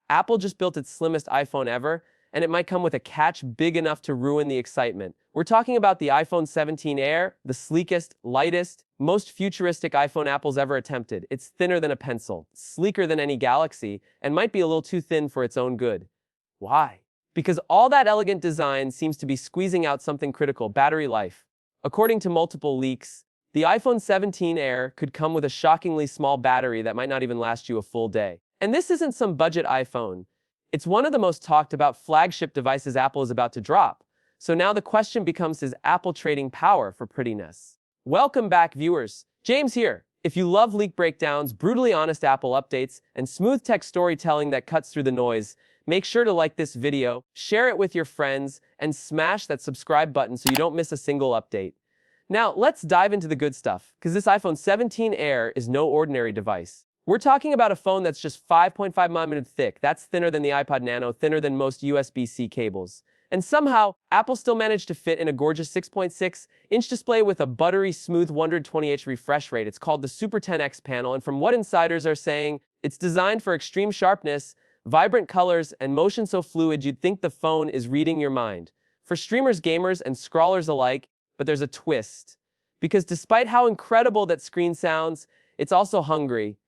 Apple just built its slimmest iPhone ever, and it might come with a catch big enough to ruin the excitement. We're talking about the iPhone 17 Air, the sleekest, lightest, most futuristic iPhone Apple's ever attempted. It's thinner than a pencil, sleeker than any Galaxy, and might be a little too thin for its own good. Why? Because all that elegant design seems to be squeezing out something critical: battery life. According to multiple leaks, the iPhone 17 Air could come with a shockingly small battery that might not even last you a full day. And this isn't some budget iPhone. It's one of the most talked about flagship devices Apple is about to drop. So now the question becomes, is Apple trading power for prettiness? Welcome back, viewers. James here. If you love leak breakdowns, brutally honest Apple updates, and smooth tech storytelling that cuts through the noise, make sure to like this video, share it with your friends, and smash that subscribe button so you don't miss a single update. Now, let's dive into the good stuff, because this iPhone 17 Air is no ordinary device. We're talking about a phone that's just 5.5mm thick. That's thinner than the iPod Nano, thinner than most USB-C cables. And somehow, Apple still managed to fit in a gorgeous 6.6-inch display with a buttery smooth 120Hz refresh rate. It's called the Super 10X panel, and from what insiders are saying, it's designed for extreme sharpness, vibrant colors, and motion so fluid you'd think the phone is reading your mind. For streamers, gamers, and scrollers alike, but there's a twist. Because despite how incredible that screen sounds, it's also hungry.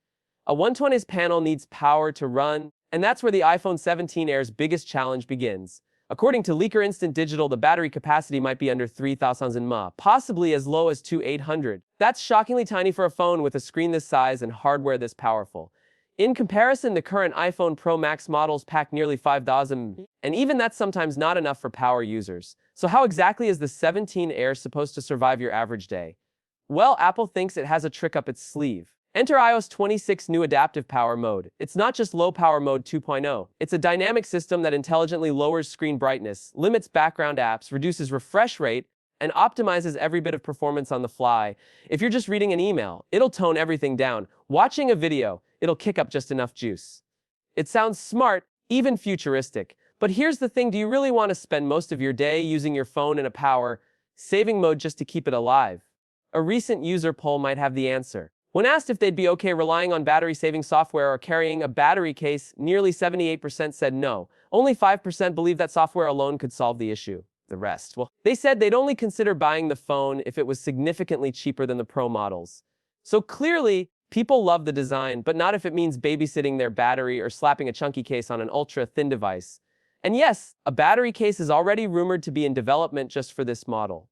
A 120Hz panel needs power to run, and that's where the iPhone 17 Air's biggest challenge begins. According to Leaker Instant Digital, the battery capacity might be under 3,000 mAh, possibly as low as 2,800. That's shockingly tiny for a phone with a screen this size and hardware this powerful. In comparison, the current iPhone Pro Max models pack nearly 5,000, and even that's sometimes not enough for power users. So how exactly is the 17 Air supposed to survive your average day? Well, Apple thinks it has a trick up its sleeve. Enter iOS 26 new adaptive power mode. It's not just low power mode 2.0. It's a dynamic system that intelligently lowers screen brightness, limits background apps, reduces refresh rate, and optimizes every bit of performance on the fly. If you're just reading an email, it'll tone everything down. Watching a video, it'll kick up just enough juice. It sounds smart, even futuristic. But here's the thing, do you really want to spend most of your day using your phone in a power-saving mode just to keep it alive? A recent user poll might have the answer. When asked if they'd be okay relying on battery-saving software or carrying a battery case, nearly 78% said no. Only 5% believe that software alone could solve the issue. The rest, well, they said they'd only consider buying the phone if it was significantly cheaper than the Pro models. So clearly, people love the design, but not if it means babysitting their battery or slapping a chunky case on an ultra-thin device. And yes, a battery case is already rumored to be in development just for this model.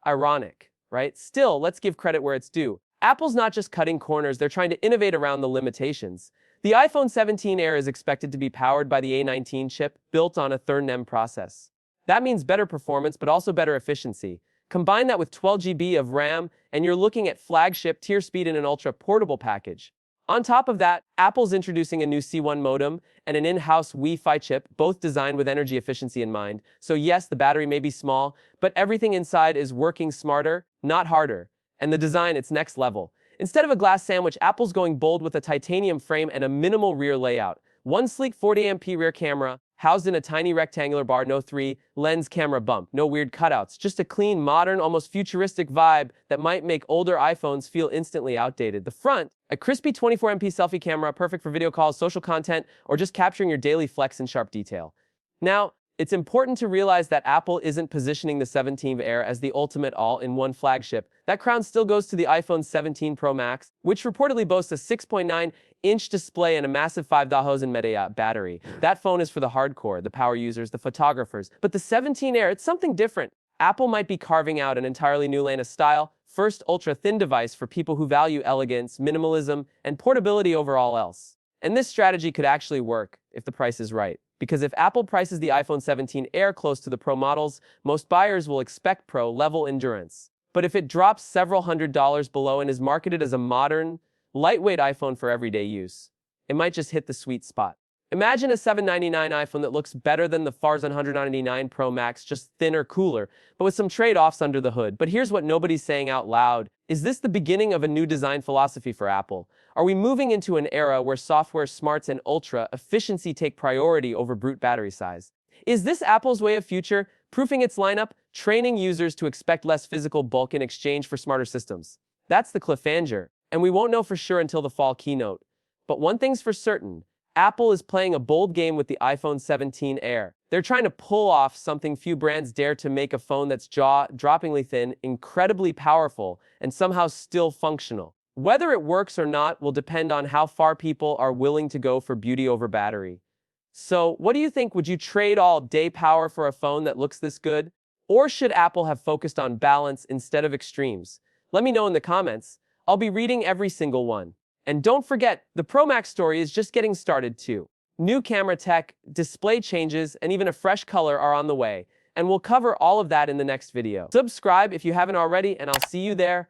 Ironic, right? Still, let's give credit where it's due. Apple's not just cutting corners, they're trying to innovate around the limitations. The iPhone 17 Air is expected to be powered by the A19 chip, built on a thinnest process. That means better performance, but also better efficiency. Combine that with 12 GB of RAM, and you're looking at flagship tier speed in an ultra-portable package. On top of that, Apple's introducing a new C1 modem and an in-house Wi-Fi chip, both designed with energy efficiency in mind. So yes, the battery may be small, but everything inside is working smarter, not harder. And the design, it's next level. Instead of a glass sandwich, Apple's going bold with a titanium frame and a minimal rear layout. One sleek 40MP rear camera, housed in a tiny rectangular bar, no 3-lens camera bump, no weird cutouts, just a clean, modern, almost futuristic vibe that might make older iPhones feel instantly outdated. The front, a crispy 24MP selfie camera, perfect for video calls, social content, or just capturing your daily flex in sharp detail. Now, it's important to realize that Apple isn't positioning the 17 Air as the ultimate all-in-one flagship. That crown still goes to the iPhone 17 Pro Max, which reportedly boasts a 6.9-inch display and a massive 5,000 mAh battery. That phone is for the hardcore, the power users, the photographers. But the 17 Air, it's something different. Apple might be carving out an entirely new lane of style, first ultra-thin device for people who value elegance, minimalism, and portability over all else. And this strategy could actually work if the price is right. Because if Apple prices the iPhone 17 Air close to the Pro models, most buyers will expect Pro-level endurance. But if it drops several $100s below and is marketed as a modern, lightweight iPhone for everyday use, it might just hit the sweet spot. Imagine a $799 iPhone that looks better than the Farzan 199 Pro Max, just thinner, cooler, but with some trade-offs under the hood. But here's what nobody's saying out loud. Is this the beginning of a new design philosophy for Apple? Are we moving into an era where software smarts and ultra efficiency take priority over brute battery size? Is this Apple's way of future-proofing its lineup, training users to expect less physical bulk in exchange for smarter systems? That's the cliffhanger, and we won't know for sure until the fall keynote. But one thing's for certain, Apple is playing a bold game with the iPhone 17 Air. They're trying to pull off something few brands dare to make: a phone that's jaw-droppingly thin, incredibly powerful, and somehow still functional. Whether it works or not will depend on how far people are willing to go for beauty over battery. So, what do you think? Would you trade all day power for a phone that looks this good? Or should Apple have focused on balance instead of extremes? Let me know in the comments. I'll be reading every single one. And don't forget, the Pro Max story is just getting started too. New camera tech, display changes, and even a fresh color are on the way, and we'll cover all of that in the next video. Subscribe if you haven't already, and I'll see you there.